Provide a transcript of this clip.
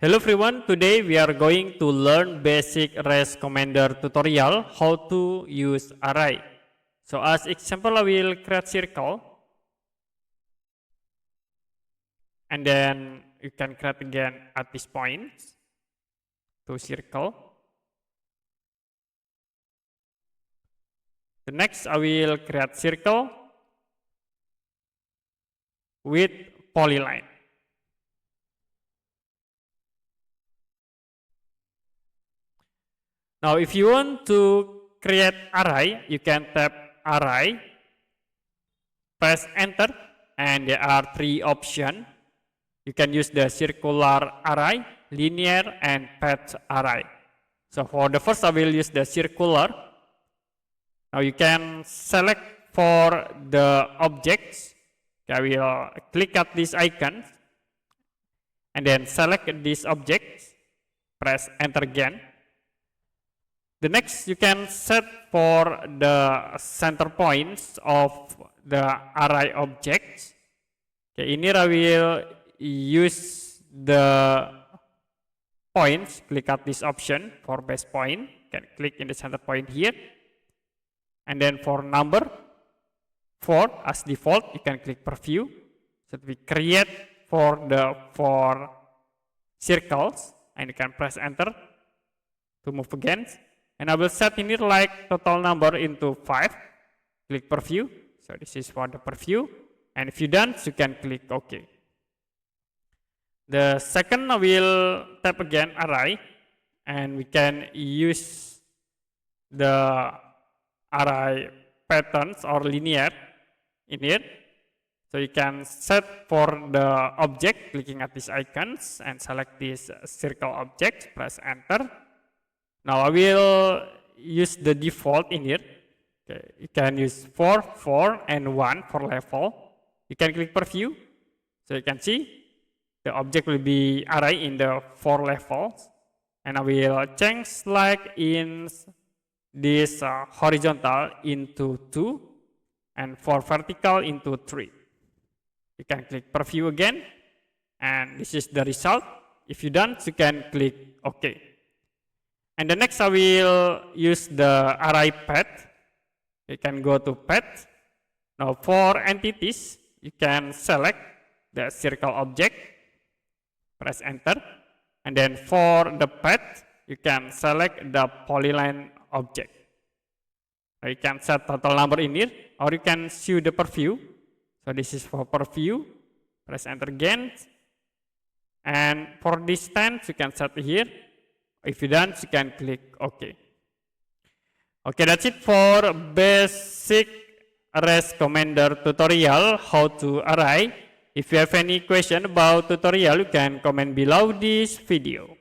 Hello everyone, today we are going to learn basic ARES commander tutorial how to use array. So as example, I will create circle and then you can create again at this point to circle. The next I will create circle with polyline. Now, if you want to create array, you can tap array, press enter, and there are three options. You can use the circular array, linear, and path array. So for the first, I will use the circular. Now you can select for the objects. I will click at this icon, and then select this object, press enter again. The next, you can set for the center points of the array objects. Okay, in here I will use the points. Click at this option for base point. You can click in the center point here. And then for number 4 as default, you can click preview. So we create for the 4 circles, and you can press enter to move again. And I will set in here like total number into 5. Click preview. So this is for the preview. And if you done, you can click OK. The second, I will tap again array, and we can use the array patterns or linear in here. So you can set for the object, clicking at these icons and select this circle object, press enter. Now I will use the default in here. Okay, you can use 4, 4, and 1 for level. You can click preview. So you can see the object will be array in the 4 levels. And I will change like in this horizontal into 2 and for vertical into 3. You can click preview again. And this is the result. If you done, you can click OK. And the next I will use the array path. You can go to path. Now for entities, you can select the circle object, press enter. And then for the path, you can select the polyline object. Now you can set total number in here, or you can show the preview. So this is for preview, press enter again. And for distance, you can set here. If you done, you can click OK. Okay, that's it for basic ARES commander tutorial, how to array. If you have any question about tutorial, you can comment below this video.